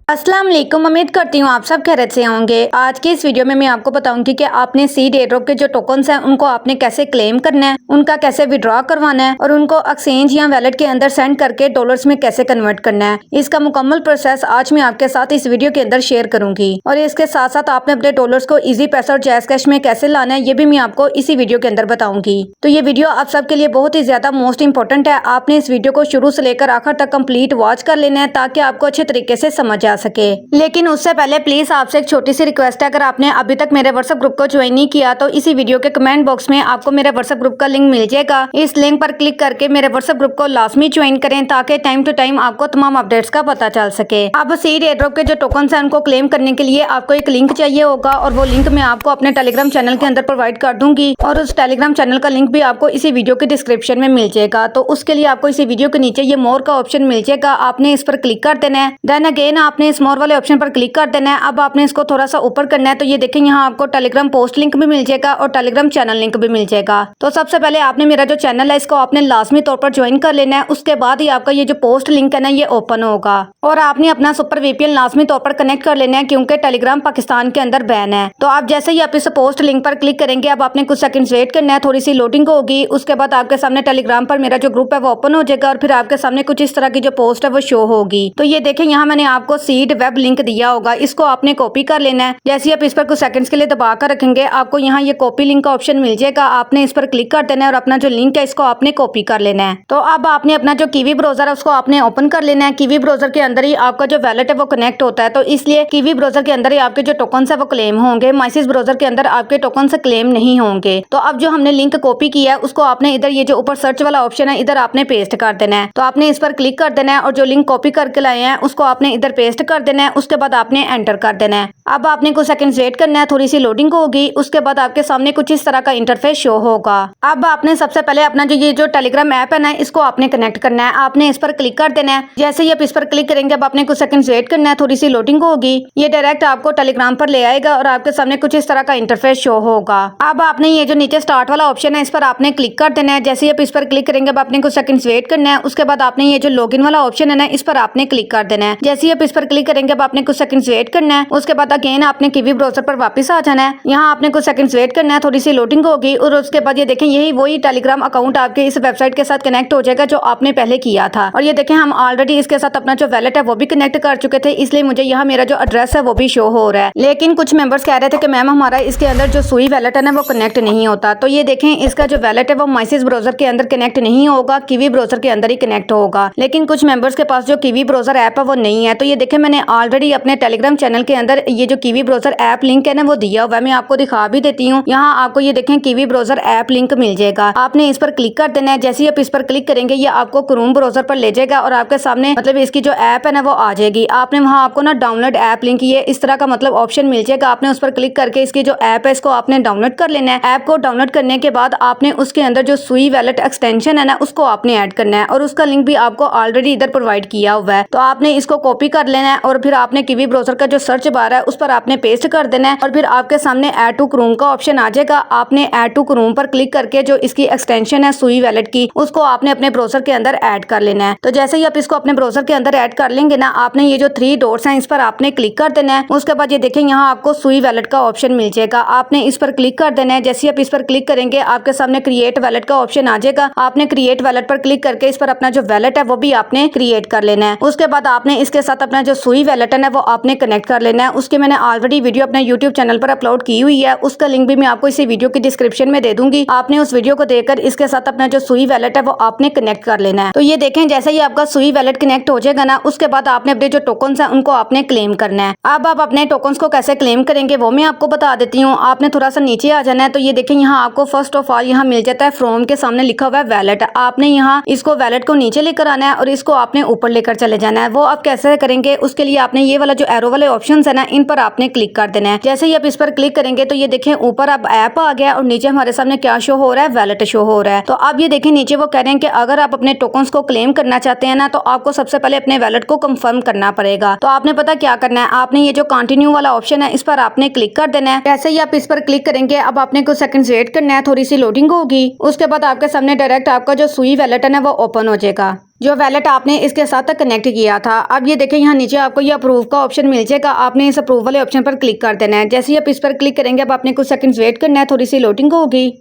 अस्सलाम वालेकुम। उम्मीद करती हूँ आप सब खैरियत से होंगे। आज की इस वीडियो में मैं आपको बताऊंगी कि आपने सीड एयरड्रॉप के जो टोकन्स हैं उनको आपने कैसे क्लेम करना है, उनका कैसे विड्रॉ करवाना है और उनको एक्सचेंज या वैलेट के अंदर सेंड करके डॉलर्स में कैसे कन्वर्ट करना है। इसका मुकम्मल प्रोसेस आज मैं आपके साथ इस वीडियो के अंदर शेयर करूंगी और इसके साथ साथ आपने अपने डॉलर्स को ईजी पैसा और जैज़ कैश में कैसे लाना है ये भी मैं आपको इसी वीडियो के अंदर बताऊंगी। तो ये वीडियो आप सबके लिए बहुत ही ज्यादा मोस्ट इंपॉर्टेंट है। आपने इस वीडियो को शुरू से लेकर आखिर तक कंप्लीट वॉच कर लेना है ताकि आपको अच्छे तरीके से समझ आ सके। लेकिन उससे पहले प्लीज आपसे एक छोटी सी रिक्वेस्ट है, अगर आपने अभी तक मेरे व्हाट्सएप ग्रुप को ज्वाइन नहीं किया तो इसी वीडियो के कमेंट बॉक्स में आपको मेरे व्हाट्सएप ग्रुप का लिंक मिल जाएगा। इस लिंक पर क्लिक करके मेरे व्हाट्सएप ग्रुप को लाजमी ज्वाइन करें ताकि टाइम टू टाइम आपको तमाम अपडेट्स का पता चल सके। अब सीड एयरड्रॉप के जो टोकन है उनको क्लेम करने के लिए आपको एक लिंक चाहिए होगा और वो लिंक मैं आपको अपने टेलीग्राम चैनल के अंदर प्रोवाइड कर दूंगी और उस टेलीग्राम चैनल का लिंक भी आपको इसी वीडियो के डिस्क्रिप्शन में मिल जाएगा। तो उसके लिए आपको इसी वीडियो के नीचे ये मोर का ऑप्शन मिल जाएगा, आपने इस पर क्लिक कर देना है। देन अगेन आपने इस मोर वाले ऑप्शन पर क्लिक कर देना है। अब आपने इसको थोड़ा सा ऊपर करना है तो ये देखें यहाँ आपको टेलीग्राम पोस्ट लिंक भी मिल जाएगा और टेलीग्राम चैनल लिंक भी मिल जाएगा। तो सबसे पहले आपने मेरा जो चैनल है इसको आपने लाजमी तौर पर ज्वाइन कर लेना है। उसके बाद ही आपका ये जो पोस्ट लिंक है ना ये ओपन होगा और आपने अपना सुपर वीपीएन लाजमी तौर पर कनेक्ट कर लेना है क्योंकि टेलीग्राम पाकिस्तान के अंदर बैन है। तो आप जैसे ही आप इस पोस्ट लिंक पर क्लिक करेंगे अब आपने कुछ सेकंड्स वेट करना है, थोड़ी सी लोडिंग होगी। उसके बाद आपके सामने टेलीग्राम पर मेरा जो ग्रुप है वो ओपन हो जाएगा और फिर आपके सामने कुछ इस तरह की जो पोस्ट है वो शो होगी। तो ये देखें यहाँ मैंने आपको सीड वेब लिंक दिया होगा, इसको आपने कॉपी कर लेना है। जैसे आप इस पर कुछ सेकंड्स के लिए दबा कर रखेंगे आपको यहाँ ये कॉपी लिंक का ऑप्शन मिल जाएगा, आपने इस पर क्लिक कर देना है और अपना जो लिंक है इसको आपने कॉपी कर लेना है। तो अब आपने अपना जो कीवी ब्राउजर है उसको आपने ओपन कर लेना है। कीवी ब्राउजर के अंदर ही आपका जो वैलेट है वो कनेक्ट होता है, तो इसलिए कीवी ब्राउजर के अंदर ही आपके जो टोकन है वो क्लेम होंगे। माइसिस ब्राउजर के अंदर आपके टोकन क्लेम नहीं होंगे। तो अब जो हमने लिंक कॉपी किया है उसको आपने इधर ये जो ऊपर सर्च वाला ऑप्शन है इधर आपने पेस्ट कर देना है। तो आपने इस पर क्लिक कर देना है और जो लिंक कॉपी करके लाए हैं उसको आपने इधर पेस्ट कर देना है। उसके बाद आपने एंटर कर देना है। अब आपने कुछ सेकंड्स वेट करना है, थोड़ी सी लोडिंग होगी। उसके बाद आपके सामने कुछ इस तरह का इंटरफेस शो होगा। अब आपने सबसे पहले अपना जो ये जो टेलीग्राम ऐप है ना इसको आपने कनेक्ट करना है, आपने इस पर क्लिक कर देना है। जैसे ही आप इस पर क्लिक करेंगे अब आपने कुछ सेकंड्स वेट करना है, थोड़ी सी लोडिंग होगी। ये डायरेक्ट आपको टेलीग्राम पर ले आएगा और आपके सामने कुछ इस तरह का इंटरफेस शो होगा। अब आपने ये जो नीचे स्टार्ट वाला ऑप्शन है इस पर आपने क्लिक कर देना है। जैसे ही आप इस पर क्लिक करेंगे अब आपने कुछ सेकंड्स वेट करना है। उसके बाद आपने ये जो लॉगिन वाला ऑप्शन है ना इस पर आपने क्लिक कर देना है। जैसे ही आप इस पर क्लिक करेंगे अब आपने कुछ सेकंड्स वेट करना है। उसके बाद अगेन आपने कीवी ब्राउजर पर वापस आ जाना है। यहाँ आपने कुछ सेकंड्स वेट करना है, थोड़ी सी लोडिंग होगी और उसके बाद ये देखें यही वही टेलीग्राम अकाउंट आपके इस वेबसाइट के साथ कनेक्ट हो जाएगा जो आपने पहले किया था। और ये देखें हम ऑलरेडी इसके साथ अपना जो वैलेट है वो भी कनेक्ट कर चुके थे, इसलिए मुझे यहाँ मेरा जो एड्रेस है वो भी शो हो रहा है। लेकिन कुछ मेंबर्स कह रहे थे कि मैम हमारा इसके अंदर जो सुई वैलेट है ना वो कनेक्ट नहीं होता। तो ये देखें इसका जो वैलेट है वो माइसिस ब्राउजर के अंदर कनेक्ट नहीं होगा, कीवी ब्राउजर के अंदर ही कनेक्ट होगा। लेकिन कुछ मेंबर्स के पास जो कीवी ब्राउजर ऐप है वो नहीं है। तो ये देखें मैंने ऑलरेडी अपने टेलीग्राम चैनल के अंदर ये जो कीवी ब्राउजर ऐप लिंक है ना वो दिया हुआ है, मैं आपको दिखा भी देती हूँ। यहाँ आपको ये देखें कीवी ब्राउजर ऐप लिंक मिल जाएगा, आपने इस पर क्लिक कर देना है। जैसे ही आप इस पर क्लिक करेंगे ये आपको क्रोम ब्राउजर पर ले जाएगा और आपके सामने मतलब इसकी जो ऐप है ना वो आ जाएगी। आपने वहाँ आपको ना डाउनलोड ऐप लिंक ये इस तरह का मतलब ऑप्शन मिल जाएगा, आपने उस पर क्लिक करके इसकी जो ऐप है इसको आपने डाउनलोड कर लेना है। ऐप को डाउनलोड करने के बाद आपने उसके अंदर जो सुई वैलेट एक्सटेंशन है ना उसको आपने ऐड करना है और उसका लिंक भी आपको ऑलरेडी इधर प्रोवाइड किया हुआ है। तो आपने इसको कॉपी कर लेना है और फिर आपने कीवी ब्राउजर का जो सर्च बार है उस पर आपने पेस्ट कर देना है और फिर आपके सामने ऐड टू क्रोम का ऑप्शन आ जाएगा। आपने ऐड टू क्रोम पर क्लिक करके जो इसकी एक्सटेंशन है सुई वैलेट की उसको आपने अपने ब्राउजर के अंदर ऐड कर लेना है। तो जैसे ही आप इसको अपने ब्राउजर के अंदर ऐड कर लेंगे ना आपने ये जो 3 डॉट्स हैं इस पर आपने क्लिक कर देना है। उसके बाद ये देखें यहाँ आपको सुई वैलेट का ऑप्शन मिल जाएगा, आपने इस पर क्लिक कर देना है। जैसे ही आप इस पर क्लिक करेंगे आपके सामने क्रिएट वैलेट का ऑप्शन आ जाएगा, आपने क्रिएट वैलेट पर क्लिक करके इस पर अपना जो वैलेट है वो भी आपने क्रिएट कर लेना है। उसके बाद आपने इसके साथ अपना जो सुई वैलेट है ना वो आपने कनेक्ट कर लेना है। उसके मैंने ऑलरेडी वीडियो अपने यूट्यूब चैनल पर अपलोड की हुई है, उसका लिंक भी मैं आपको इसी वीडियो की डिस्क्रिप्शन में दे दूंगी। आपने उस वीडियो को देखकर इसके साथ अपना जो सुई वैलेट है वो आपने कनेक्ट कर लेना है। तो ये देखें जैसे ही आपका सुई वैलेट कनेक्ट हो जाएगा ना उसके बाद आपने अपने जो टोकन्स हैं उनको आपने क्लेम करना है। अब आप अपने टोकन्स को कैसे क्लेम करेंगे वो मैं आपको बता देती हूँ। आपने थोड़ा सा नीचे आ जाना है। तो ये देखें यहाँ आपको फर्स्ट ऑफ ऑल यहाँ मिल जाता है फ्रॉम के सामने लिखा हुआ है वैलेट। आपने यहाँ इसको वैलेट को नीचे लेकर आना है और इसको आपने ऊपर लेकर चले जाना है। वो आप कैसे करेंगे उसके लिए आपने ये वाला जो एरो वाले ऑप्शन है ना इन पर आपने क्लिक कर देना है। जैसे ही आप इस पर क्लिक करेंगे तो ये देखें ऊपर अब ऐप आ गया और नीचे हमारे सामने क्या शो हो रहा है, वैलेट शो हो रहा है। तो अब ये देखें नीचे वो कह रहे हैं कि अगर आप अपने टोकन्स को क्लेम करना चाहते हैं ना तो आपको सबसे पहले अपने वैलेट को कंफर्म करना पड़ेगा। तो आपने पता क्या करना है, आपने ये जो कंटिन्यू वाला ऑप्शन है इस पर आपने क्लिक कर देना है। जैसे ही आप इस पर क्लिक करेंगे अब आपने कुछ सेकंड्स वेट करना है, थोड़ी सी लोडिंग होगी। उसके बाद आपके सामने डायरेक्ट आपका जो सुई वैलेट है ना वो ओपन हो जाएगा। जो वैलेट आपने इसके साथ कनेक्ट किया था। अब ये देखें यहाँ नीचे आपको ये अप्रूव का ऑप्शन मिल जाएगा, आपने इस अप्रूव वाले ऑप्शन पर क्लिक कर देना है। जैसे ही आप इस पर क्लिक करेंगे अब आपने कुछ सेकंड्स वेट करना है, थोड़ी सी लोडिंग होगी।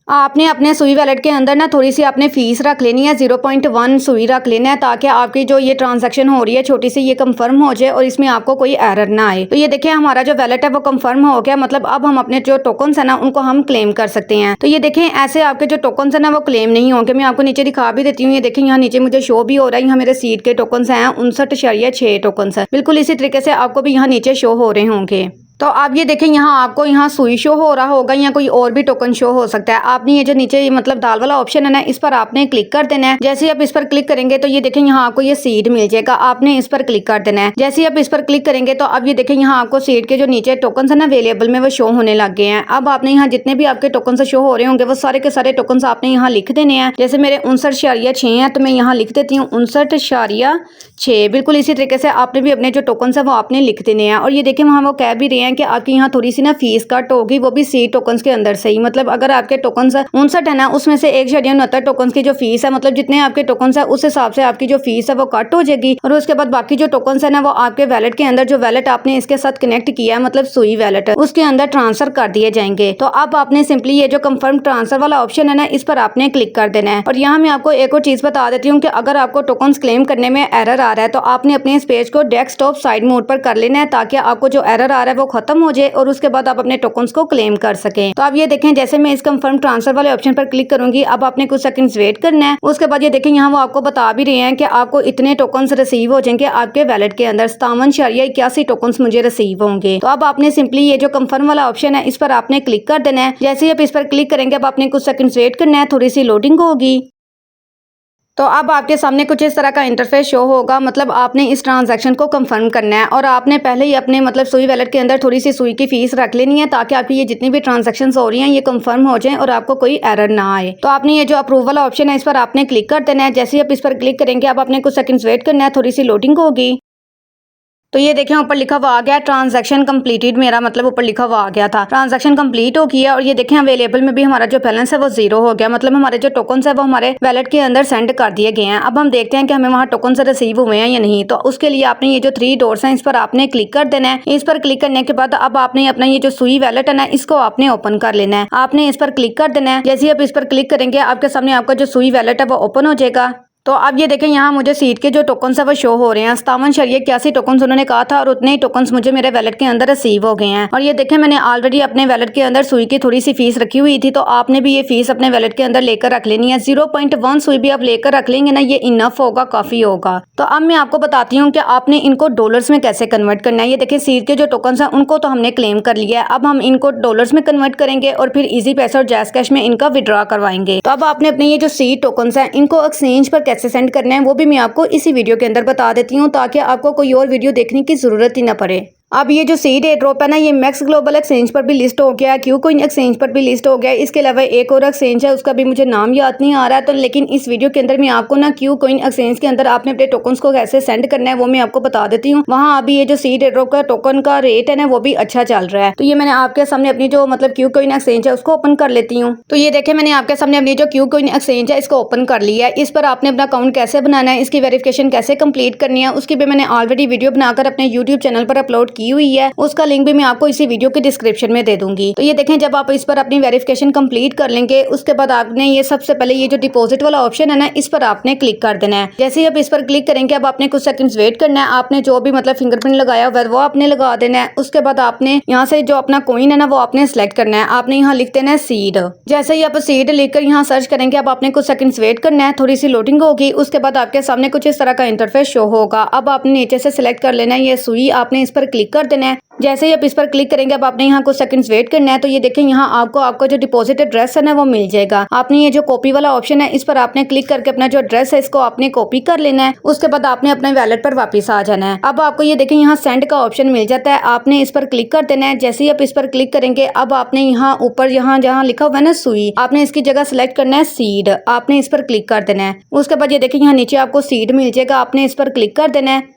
आपने अपने सुई वैलेट के अंदर ना थोड़ी सी आपने फीस रख लेनी है, 0.1 सुई रख लेना है, ताकि आपकी जो ये ट्रांजैक्शन हो रही है छोटी सी ये कंफर्म हो जाए और इसमें आपको कोई एरर ना आए। तो ये देखिए हमारा जो वैलेट है वो कंफर्म हो गया, मतलब अब हम अपने जो टोकन्स है ना उनको हम क्लेम कर सकते हैं। तो ये देखें ऐसे आपके जो टोकन्स है ना वो क्लेम नहीं होंगे। मैं आपको नीचे दिखा भी देती हूँ, ये देखें यहाँ नीचे मुझे शो भी हो रहा है, यहाँ मेरे सीड के टोकन्स हैं 59.6 टोकन्स है। बिल्कुल इसी तरीके से आपको भी यहाँ नीचे शो हो रहे होंगे। तो आप ये देखें यहाँ आपको यहाँ सुई शो हो रहा होगा या कोई और भी टोकन शो हो सकता है। आपने ये जो नीचे मतलब दाल वाला ऑप्शन है ना इस पर आपने क्लिक कर देना है। जैसे ही आप इस पर क्लिक करेंगे तो ये देखें यहाँ आपको ये सीड मिल जाएगा, आपने इस पर क्लिक कर देना है। जैसे ही आप इस पर क्लिक करेंगे तो अब ये देखें यहाँ आपको सीड के जो नीचे टोकन है ना अवेलेबल में वो शो होने लग गए हैं। अब आपने यहाँ जितने भी आपके टोकन शो हो रहे होंगे वो सारे के सारे टोकन आपने यहाँ लिख देने हैं। जैसे मेरे 59.6 है तो मैं यहाँ लिख देती हूँ 59.6। बिल्कुल इसी तरीके से आपने भी अपने जो टोकन है वो आपने लिख देने हैं। और ये देखें वहाँ वो कह भी रहे हैं कि आपकी यहाँ थोड़ी सी ना फीस कट होगी, वो भी सी टोकन्स के अंदर से ही। मतलब अगर आपके टोकन्स 59 है ना उसमें से 1.69 टोकन्स की जो फीस है, मतलब जितने आपके टोकन्स है उस हिसाब से आपकी जो फीस है वो कट हो जाएगी। और उसके बाद बाकी जो टोकन्स है ना वो आपके वैलेट के अंदर, जो वैलेट आपने इसके साथ कनेक्ट किया है मतलब सुई वैलेट, उसके अंदर ट्रांसफर कर दिए जाएंगे। तो अब आपने सिंपली ये जो कंफर्म ट्रांसफर वाला ऑप्शन है ना इस पर आपने क्लिक कर देना है। और यहाँ मैं आपको एक और चीज बता देती हूँ कि अगर आपको टोकन्स क्लेम करने में एरर आ रहा है तो आपने अपने इस पेज को डेस्कटॉप साइड मोड पर कर लेना है, ताकि आपको जो एरर आ रहा है वो खत्म हो जाए और उसके बाद आप अपने टोकन्स को क्लेम कर सकें। तो आप ये देखें जैसे मैं इस कंफर्म ट्रांसफर वाले ऑप्शन पर क्लिक करूंगी, अब आपने कुछ सेकंड्स वेट करना है। उसके बाद ये देखें यहाँ वो आपको बता भी रहे हैं कि आपको इतने टोकन्स रिसीव हो जाएंगे, आपके वैलेट के अंदर 57.81 टोकन्स मुझे रिसीव होंगे। तो अब आपने सिंपली ये जो कंफर्म वाला ऑप्शन है इस पर आपने क्लिक कर देना है। जैसे ही आप इस पर क्लिक करेंगे अब आपने कुछ सेकंड्स वेट करना है, थोड़ी सी लोडिंग होगी। तो अब आपके सामने कुछ इस तरह का इंटरफेस शो होगा, मतलब आपने इस ट्रांजैक्शन को कंफर्म करना है और आपने पहले ही अपने मतलब सुई वैलेट के अंदर थोड़ी सी सुई की फीस रख लेनी है, ताकि आपकी ये जितनी भी ट्रांजैक्शन हो रही हैं ये कंफर्म हो जाएं और आपको कोई एरर ना आए। तो आपने ये जो अप्रूवल वाला ऑप्शन है इस पर आपने क्लिक कर देना है। जैसे ही आप इस पर क्लिक करेंगे अब आपने कुछ सेकंड्स वेट करना है, थोड़ी सी लोडिंग होगी। तो ये देखें ऊपर लिखा हुआ आ गया ट्रांजैक्शन कंप्लीटेड, मेरा मतलब ऊपर लिखा हुआ आ गया था ट्रांजैक्शन कंप्लीट हो गया। और ये देखें अवेलेबल में भी हमारा जो बैलेंस है वो 0 हो गया, मतलब हमारे जो टोकन्स है वो हमारे वैलेट के अंदर सेंड कर दिए गए हैं। अब हम देखते हैं कि हमें वहाँ टोकन से रिसीव हुए हैं या नहीं। तो उसके लिए आपने ये जो 3 डॉट्स हैं इस पर आपने क्लिक कर देना है। इस पर क्लिक करने के बाद अब आपने अपना ये जो सुई वैलेट है ना इसको आपने ओपन कर लेना है। आपने इस पर क्लिक कर देना है। जैसे आप इस पर क्लिक करेंगे आपके सामने आपका जो सुई वैलेट है वो ओपन हो जाएगा। तो अब ये देखें यहाँ मुझे सीट के जो टोकन्स है वो शो हो रहे हैं 57.81 टोकन्स उन्होंने कहा था और उतने ही टोकन्स मुझे मेरे वैलेट के अंदर रिसीव हो गए हैं। और ये देखें मैंने ऑलरेडी अपने वैलेट के अंदर सुई की थोड़ी सी फीस रखी हुई थी, तो आपने भी ये फीस अपने वैलेट के अंदर लेकर रख लेनी है। 0.1 सुई भी आप लेकर रख लेंगे ना, ये इनफ होगा, काफी होगा। तो अब मैं आपको बताती हूँ कि आपने इनको डॉलर्स में कैसे कन्वर्ट करना है। ये देखें सीट के जो टोकन्स हैं उनको तो हमने क्लेम कर लिया है, अब हम इनको डॉलर्स में कन्वर्ट करेंगे और फिर इजी पैसा और जैस कैश में इनका विड्रॉ करवाएंगे। तो अब आपने अपने ये जो सीट टोकन्स हैं इनको एक्सचेंज पर कैसे सेंड करना है वो भी मैं आपको इसी वीडियो के अंदर बता देती हूँ, ताकि आपको कोई और वीडियो देखने की जरूरत ही ना पड़े। अब ये जो सीड एयर ड्रॉप है ना ये मैक्स ग्लोबल एक्सचेंज पर भी लिस्ट हो गया है, क्यू कॉइन एक्सचेंज पर भी लिस्ट हो गया है। इसके अलावा एक और एक्सचेंज है उसका भी मुझे नाम याद नहीं आ रहा है, तो लेकिन इस वीडियो के अंदर मैं आपको ना क्यू कॉइन एक्सचेंज के अंदर आपने अपने टोकन्स को कैसे सेंड करना है वो मैं आपको बता देती हूँ। वहाँ अभी ये जो सीड एयर ड्रॉप का टोकन का रेट है ना वो भी अच्छा चल रहा है। तो ये मैंने आपके सामने अपनी जो मतलब क्यू कॉइन एक्सचेंज है उसको ओपन कर लेती हूँ। तो ये देखे मैंने आपके सामने अपनी जो क्यू कॉइन एक्सचेंज है इसको ओपन कर लिया है। इस पर आपने अपना अकाउंट कैसे बनाना है, इसकी वेरिफिकेशन कैसे कंप्लीट करनी है उसकी भी मैंने ऑलरेडी वीडियो बनाकर अपने यूट्यूब चैनल पर अपलोड की हुई है, उसका लिंक भी मैं आपको इसी वीडियो के डिस्क्रिप्शन में दे दूंगी। तो ये देखें जब आप इस पर अपनी वेरिफिकेशन कंप्लीट कर लेंगे उसके बाद आपने ये सबसे पहले ये जो डिपॉजिट वाला ऑप्शन है ना इस पर आपने क्लिक कर देना है। जैसे ही आप इस पर क्लिक करेंगे अब आपने कुछ सेकंड्स वेट करना है। आपने जो भी मतलब फिंगरप्रिंट लगाया हुआ है वो आपने लगा देना है। उसके बाद आपने यहाँ से जो अपना कॉइन है ना वो आपने सेलेक्ट करना है। आपने यहाँ लिख देना है सीड। जैसे ही आप सीड लिखकर यहाँ सर्च करेंगे अब आपने कुछ सेकंड्स वेट करना है, थोड़ी सी लोडिंग होगी। उसके बाद आपके सामने कुछ इस तरह का इंटरफेस शो होगा। अब आपने नीचे से सिलेक्ट कर लेना है ये सुई, आपने इस पर क्लिक कर देना है। जैसे ही आप इस पर क्लिक करेंगे अब आपने यहाँ कुछ सेकंड्स वेट करना है। तो ये देखें यहाँ आपको आपका जो डिपॉजिट एड्रेस है ना वो मिल जाएगा। आपने ये जो कॉपी वाला ऑप्शन है इस पर आपने क्लिक करके अपना जो एड्रेस है इसको आपने कॉपी कर लेना है। उसके बाद आपने अपने वैलेट पर वापस आ जाना है। अब आपको ये देखें यहाँ सेंड का ऑप्शन मिल जाता है, आपने इस पर क्लिक कर देना है। जैसे ही आप इस पर क्लिक करेंगे अब आपने यहाँ ऊपर यहाँ जहाँ लिखा हुआ है ना सुई, आपने इसकी जगह सेलेक्ट करना है सीड, आपने इस पर क्लिक कर देना है। उसके बाद ये देखें यहाँ नीचे आपको सीड मिल जाएगा, आपने इस पर क्लिक कर देना है।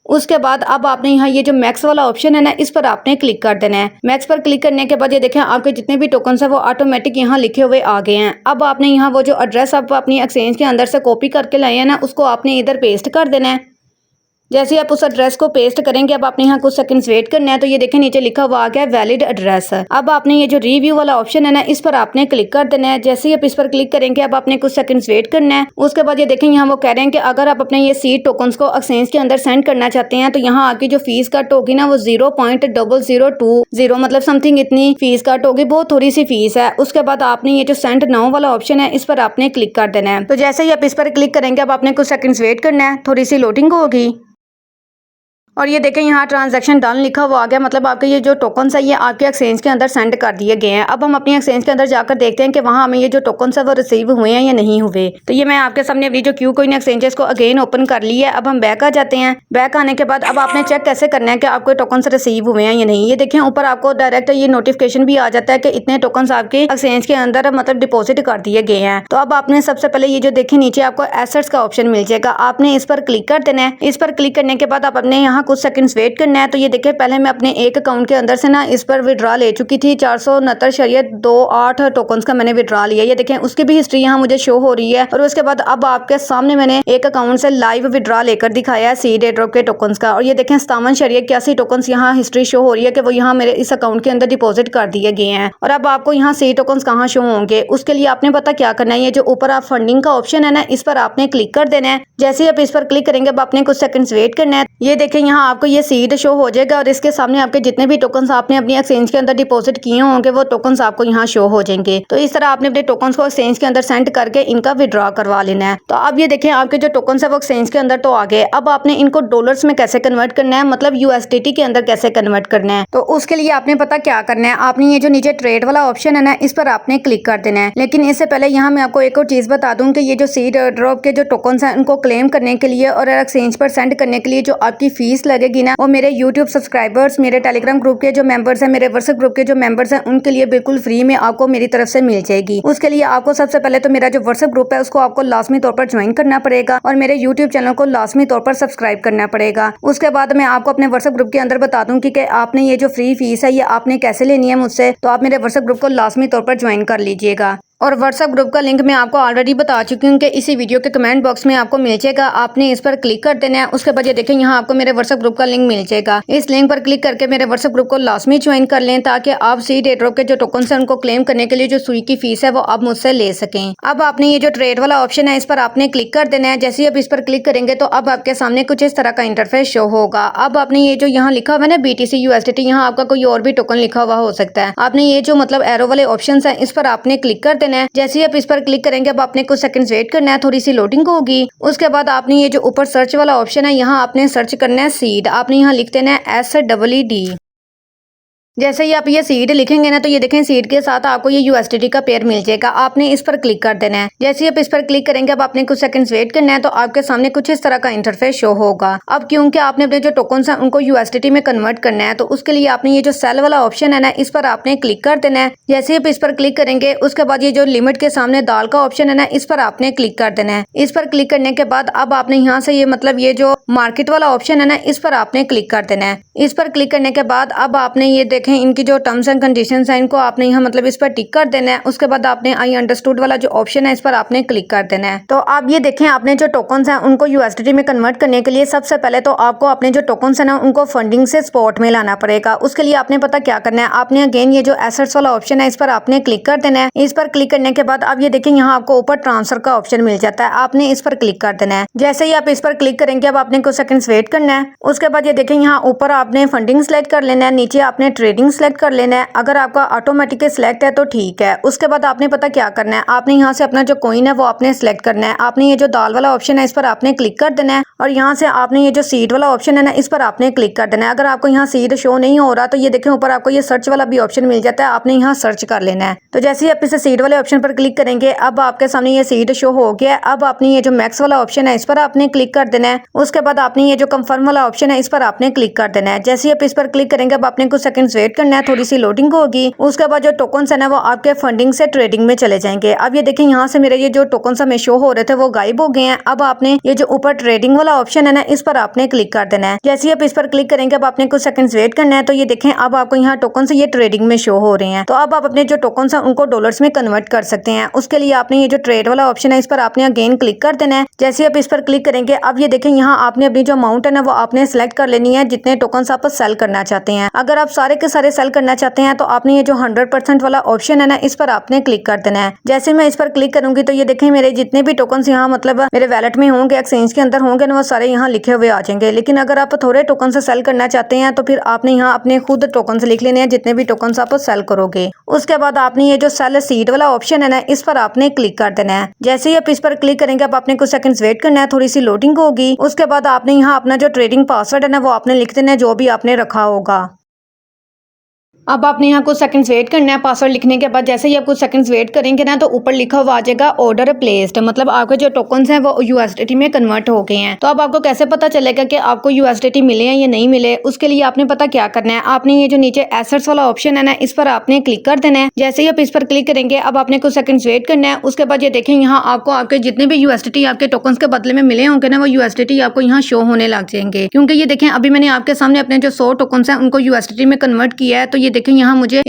उसके बाद अब आपने यहाँ ये जो मैक्स वाला ऑप्शन है ना, इस पर आपने क्लिक कर देना है। मैक्स पर क्लिक करने के बाद ये देखें आपके जितने भी टोकन है वो ऑटोमेटिक यहाँ लिखे हुए आ गए हैं। अब आपने यहाँ वो जो एड्रेस आप अपनी एक्सचेंज के अंदर से कॉपी करके लाए हैं ना, उसको आपने इधर पेस्ट कर देना है। जैसे ही आप उस एड्रेस को पेस्ट करेंगे, अब आपने यहाँ कुछ सेकंड्स वेट करना है। तो ये देखें नीचे लिखा हुआ आ गया वैलिड एड्रेस। अब आपने ये जो रिव्यू वाला ऑप्शन है ना, इस पर आपने क्लिक कर देना है। जैसे ही आप इस पर क्लिक करेंगे, अब आपने कुछ सेकंड्स वेट करना है। उसके बाद ये देखें यहाँ वो कह रहे हैं कि अगर आप अपने ये सीड टोकन्स को एक्सचेंज के अंदर सेंड करना चाहते हैं तो यहाँ आपकी जो फीस कट होगी ना वो 0.0020 मतलब समथिंग इतनी फीस कट होगी, बहुत थोड़ी सी फीस है। उसके बाद आपने ये जो सेंड नाउ वाला ऑप्शन है, इस पर आपने क्लिक कर देना है। तो जैसे ही आप इस पर क्लिक करेंगे, अब आपने कुछ सेकंड्स वेट करना है, थोड़ी सी लोडिंग होगी। और ये देखें यहाँ ट्रांजैक्शन डन लिखा हुआ आ गया, मतलब आपके ये जो टोकन्स है ये आपके एक्सचेंज के अंदर सेंड कर दिए गए हैं। अब हम अपनी एक्सचेंज के अंदर जाकर देखते हैं कि वहाँ हमें ये जो टोकन्स है वो रिसीव हुए हैं या नहीं हुए। तो ये मैं आपके सामने अभी जो क्यूकॉइन एक्सचेंजेस को अगेन ओपन कर लिया है। अब हम बैक आ जाते हैं। बैक आने के बाद अब आपने चेक कैसे करना है कि आपको टोकन्स रिसीव हुए हैं या नहीं। ये देखें ऊपर आपको डायरेक्ट ये नोटिफिकेशन भी आ जाता है कि इतने टोकन्स आपके एक्सचेंज के अंदर मतलब डिपॉजिट कर दिए गए हैं। तो अब आपने सबसे पहले ये जो देखें नीचे आपको एसेट्स का ऑप्शन मिल जाएगा, आपने इस पर क्लिक कर देना है। इस पर क्लिक करने के बाद आप अपने यहाँ कुछ सेकंड्स वेट करना है। तो ये देखिए पहले मैं अपने एक अकाउंट के अंदर से ना इस पर विड्रॉ ले चुकी थी, 469.28 टोकन्स का मैंने विड्रॉ लिया। ये देखें उसकी भी हिस्ट्री यहाँ मुझे शो हो रही है। और उसके बाद अब आपके सामने मैंने एक अकाउंट से लाइव विड्रॉ लेकर दिखाया है सीड एयरड्रॉप के टोकन्स का। और ये देखें 57.81 टोकन्स यहाँ हिस्ट्री शो हो रही है कि वो यहाँ मेरे इस अकाउंट के अंदर डिपॉजिट कर दिए गए हैं। और अब आपको यहाँ सीड टोकन्स कहाँ शो होंगे, उसके लिए आपने पता क्या करना है, ये जो ऊपर आप फंडिंग का ऑप्शन है ना, इस पर आपने क्लिक कर देना है। जैसे ही आप इस पर क्लिक करेंगे, अब आपने कुछ सेकंड्स वेट करना है। ये देखें यहाँ आपको ये सीड शो हो जाएगा और इसके सामने आपके जितने भी टोकन्स आपने अपनी एक्सचेंज के अंदर डिपॉजिट किए होंगे वो टोकन्स आपको यहाँ शो हो जाएंगे। तो इस तरह आपने अपने टोकन्स को एक्सचेंज के अंदर सेंड करके इनका विड्रॉ करवा लेना है। तो अब ये देखें आपके जो टोकन्स है वो एक्सचेंज के अंदर तो आ गए। अब आपने इनको डॉलर्स में कैसे कन्वर्ट करना है, मतलब यूएसडीटी के अंदर कैसे कन्वर्ट करना है। तो उसके लिए आपने पता क्या करना है, आपने ये जो नीचे ट्रेड वाला ऑप्शन है ना, इस पर आपने क्लिक कर देना है। लेकिन इससे पहले यहाँ मैं आपको एक और चीज बता दूं कि ये जो सीड ड्रॉप के जो टोकन्स हैं उनको क्लेम करने के लिए और एक्सचेंज पर सेंड करने के लिए जो आपकी फीस लगेगी ना, वो मेरे यूट्यूब सब्सक्राइबर्स, मेरे टेलीग्राम ग्रुप के जो मेंबर्स हैं, मेरे व्हाट्सएप ग्रुप के जो मेंबर्स हैं, उनके लिए बिल्कुल फ्री में आपको मेरी तरफ से मिल जाएगी। उसके लिए आपको सबसे पहले तो मेरा जो व्हाट्सएप ग्रुप है उसको आपको लाजमी तौर पर ज्वाइन करना पड़ेगा और मेरे यूट्यूब चैनल को लाजमी तौर पर सब्सक्राइब करना पड़ेगा। उसके बाद मैं आपको अपने व्हाट्सएप ग्रुप के अंदर बता दूं कि आपने ये जो फ्री फीस है ये आपने कैसे लेनी है मुझसे। तो आप मेरे व्हाट्सएप ग्रुप को लाजमी तौर पर ज्वाइन कर लीजिएगा। और व्हाट्सएप ग्रुप का लिंक मैं आपको ऑलरेडी बता चुकी हूँ कि इसी वीडियो के कमेंट बॉक्स में आपको मिल जाएगा, आपने इस पर क्लिक कर देना है। उसके बाद ये देखें यहाँ आपको मेरे व्हाट्सएप ग्रुप का लिंक मिल जाएगा। इस लिंक पर क्लिक करके मेरे व्हाट्सएप ग्रुप को लाजमी ज्वाइन कर लें ताकि आप सीड एयरड्रॉप के जो टोकन्स हैं उनको क्लेम करने के लिए जो सुई की फीस है वो आप मुझसे ले सकें। अब आपने ये जो ट्रेड वाला ऑप्शन है इस पर आपने क्लिक कर देना है। जैसे ही आप इस पर क्लिक करेंगे तो अब आपके सामने कुछ इस तरह का इंटरफेस शो होगा। अब आपने ये जो यहाँ लिखा हुआ है ना BTC USDT, यहाँ आपका कोई और भी टोकन लिखा हुआ हो सकता है। आपने ये जो मतलब एरो वाले ऑप्शन है इस पर आपने क्लिक कर देना है। जैसे ही आप पर क्लिक करेंगे, अब आपने कुछ सेकंड्स वेट करना है, थोड़ी सी लोडिंग होगी। उसके बाद आपने ये जो ऊपर सर्च वाला ऑप्शन है यहाँ आपने सर्च करना है सीड, आपने यहाँ लिख देना है SEED। जैसे ही आप ये सीड लिखेंगे ना तो ये देखें सीड के साथ आपको ये USDT का पेयर मिल जाएगा, आपने इस पर क्लिक कर देना है। जैसे ही आप इस पर क्लिक करेंगे, अब आपने कुछ सेकंड्स वेट करना है तो आपके सामने कुछ इस तरह का इंटरफेस शो होगा। अब क्योंकि आपने अपने जो टोकन्स हैं उनको USDT में कन्वर्ट करना है तो उसके लिए आपने ये जो सेल वाला ऑप्शन है ना इस पर आपने क्लिक कर देना है। जैसे ही आप इस पर क्लिक करेंगे उसके बाद ये जो लिमिट के सामने दाल का ऑप्शन है ना इस पर आपने क्लिक कर देना है। इस पर क्लिक करने के बाद अब आपने यहाँ से ये मतलब ये जो मार्केट वाला ऑप्शन है ना इस पर आपने क्लिक कर देना है। इस पर क्लिक करने के बाद अब आपने ये देखें इनकी जो टर्म्स एंड कंडीशंस हैं इनको आपने यहाँ मतलब इस पर टिक कर देना है। उसके बाद आपने आई अंडरस्टूड वाला जो ऑप्शन है इस पर आपने क्लिक कर देना है। तो आप ये देखें आपने जो टोकन्स हैं उनको USDT में कन्वर्ट करने के लिए सबसे पहले तो आपको अपने जो टोकन्स है ना उनको फंडिंग से स्पॉट में लाना पड़ेगा। उसके लिए आपने पता क्या करना है, आपने अगेन ये जो एसेट्स वाला ऑप्शन है इस पर आपने क्लिक कर देना है। इस पर क्लिक करने के बाद आप ये देखें यहाँ आपको ऊपर ट्रांसफर का ऑप्शन मिल जाता है, आपने इस पर क्लिक कर देना है। जैसे ही आप इस पर क्लिक करेंगे अब आपने कुछ सेकंड्स वेट करना है। उसके बाद ये देखें यहाँ ऊपर आपने फंडिंग सेलेक्ट कर लेना है, नीचे आपने ट्रेडिंग सेलेक्ट कर लेना है। अगर आपका ऑटोमेटिक सिलेक्ट है तो ठीक है। उसके बाद आपने पता क्या करना है, आपने यहाँ से अपना जो कॉइन है वो आपने सिलेक्ट करना है। आपने ये जो दाल वाला ऑप्शन है इस पर आपने क्लिक कर देना है और यहाँ से आपने ये जो सीड वाला ऑप्शन है ना इस पर आपने क्लिक कर देना है। अगर आपको यहाँ सीड शो नहीं हो रहा तो ये देखें ऊपर आपको ये सर्च वाला भी ऑप्शन मिल जाता है, आपने यहाँ सर्च कर लेना है। तो जैसे ही आप इसे सीड वाले ऑप्शन पर क्लिक करेंगे अब आपके सामने ये सीड शो हो गया। अब आपने ये जो मैक्स वाला ऑप्शन है इस पर आपने क्लिक कर देना है। उसके बाद आपने ये जो कंफर्म वाला ऑप्शन है इस पर आपने क्लिक कर देना है। जैसे ही आप इस पर क्लिक करेंगे अब आपने कुछ सेकंड्स वेट करना है, थोड़ी सी लोडिंग होगी। उसके बाद जो टोकन है ना वो आपके फंडिंग से ट्रेडिंग में चले जाएंगे। अब ये देखें यहाँ से मेरे ये जो टोकन हमें शो हो रहे थे वो गायब हो गए हैं। अब आपने ये जो ऊपर ट्रेडिंग वाला ऑप्शन है ना इस पर आपने क्लिक कर देना है। जैसे ही आप इस पर क्लिक करेंगे अब आपने कुछ सेकंड्स वेट करना है। तो ये देखें अब आपको यहाँ टोकन से ये ट्रेडिंग में शो हो रहे हैं। तो अब आप अपने जो टोकन है उनको डॉलर्स में कन्वर्ट कर सकते हैं। उसके लिए आपने ये जो ट्रेड वाला ऑप्शन है इस पर आपने अगेन क्लिक कर देना है। जैसे आप इस पर क्लिक करेंगे अब ये देखें यहाँ आपने अपनी जो अमाउंट है ना वो आपने सेलेक्ट कर लेनी है जितने टोकन आप सेल करना चाहते हैं। अगर आप सारे के सारे सेल करना चाहते हैं तो आपने ये जो 100% वाला ऑप्शन है ना इस पर आपने क्लिक कर देना है। जैसे मैं इस पर क्लिक करूंगी तो ये देखें मेरे जितने भी टोकन यहाँ मतलब मेरे वैलेट में होंगे, एक्सचेंज के अंदर होंगे ना वो सारे यहाँ लिखे हुए आ जाएंगे। लेकिन अगर आप थोड़े टोकन से सेल करना चाहते हैं तो फिर आपने यहाँ अपने खुद टोकन लिख लेने हैं जितने भी टोकन आप सेल करोगे। उसके बाद आपने ये जो सेल सीड वाला ऑप्शन है ना इस पर आपने क्लिक कर देना है। जैसे ही आप इस पर क्लिक करेंगे अब आपने कुछ सेकंड्स वेट करना है, थोड़ी सी लोडिंग होगी। उसके बाद आपने यहाँ अपना जो ट्रेडिंग पासवर्ड है ना वो आपने लिख देना है जो भी आपने रखा होगा। अब आपने यहाँ कुछ सेकंड्स वेट करना है पासवर्ड लिखने के बाद। जैसे ही आप कुछ सेकंड्स वेट करेंगे ना तो ऊपर लिखा हुआ आ जाएगा ऑर्डर प्लेस्ड, मतलब आपके जो टोकन्स हैं वो यूएसडीटी में कन्वर्ट हो गए हैं। तो अब आपको कैसे पता चलेगा कि आपको यूएसडीटी मिले हैं या नहीं मिले, उसके लिए आपने पता क्या करना है, आपने ये जो नीचे एसेट्स वाला ऑप्शन है ना इस पर आपने क्लिक कर देना है। जैसे ही आप इस पर क्लिक करेंगे अब आपने कुछ सेकंड्स वेट करना है। उसके बाद ये देखें यहाँ आपको आपके जितने भी यूएसडीटी आपके टोकन्स के बदले में मिले होंगे ना वो यूएसडीटी आपको यहाँ शो होने लग जाएंगे। क्योंकि ये देखें अभी मैंने आपके सामने अपने जो 100 टोकन्स हैं उनको यूएसडीटी में कन्वर्ट किया है। तो ये देखें यहाँ मुझे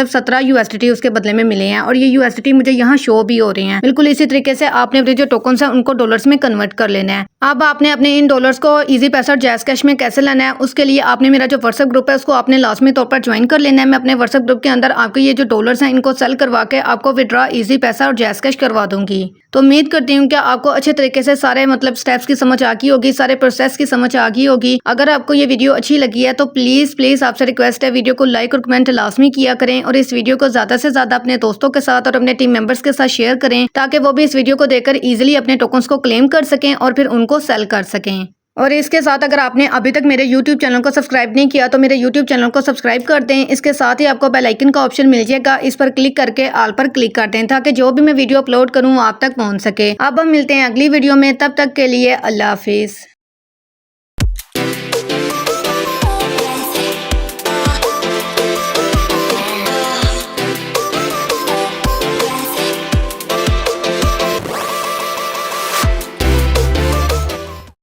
17 यूएसडीटी उसके बदले में मिले हैं और ये यूएसडीटी मुझे यहाँ शो भी हो रहे हैं। बिल्कुल इसी तरीके से आपने अपने जो टोकन्स हैं उनको डॉलर्स में कन्वर्ट कर लेना है। अब आपने अपने इन डॉलर्स को इजी पैसा और जैज़ कैश में कैसे लेना है उसके लिए आपने मेरा जो व्हाट्सएप ग्रुप है उसको आपने लाजमी तौर पर ज्वाइन कर लेना है। मैं अपने व्हाट्सएप ग्रुप के अंदर आपके ये जो डॉलर्स हैं इनको सेल करवा के आपको विड्रॉ इजी पैसा और जैज़ कैश करवा दूंगी। तो उम्मीद करती हूँ कि आपको अच्छे तरीके से सारे मतलब स्टेप्स की समझ आ गई होगी, सारे प्रोसेस की समझ आ गई होगी। अगर आपको ये वीडियो अच्छी लगी है तो प्लीज आपसे रिक्वेस्ट है वीडियो को लाइक और कमेंट लाजमी किया करें और इस वीडियो को ज्यादा से ज्यादा अपने दोस्तों के साथ और अपने टीम मेंबर्स के साथ शेयर करें ताकि वो भी इस वीडियो को देखकर इजीली अपने टोकन्स को क्लेम कर सकें और फिर उनको सेल कर सकें। और इसके साथ अगर आपने अभी तक मेरे YouTube चैनल को सब्सक्राइब नहीं किया तो मेरे YouTube चैनल को सब्सक्राइब कर दें। इसके साथ ही आपको बेल आइकन का ऑप्शन मिल जाएगा, इस पर क्लिक करके ऑल पर क्लिक कर दें ताकि जो भी मैं वीडियो अपलोड करूं आप तक पहुंच सके। अब हम मिलते हैं अगली वीडियो में, तब तक के लिए अल्लाह हाफिज।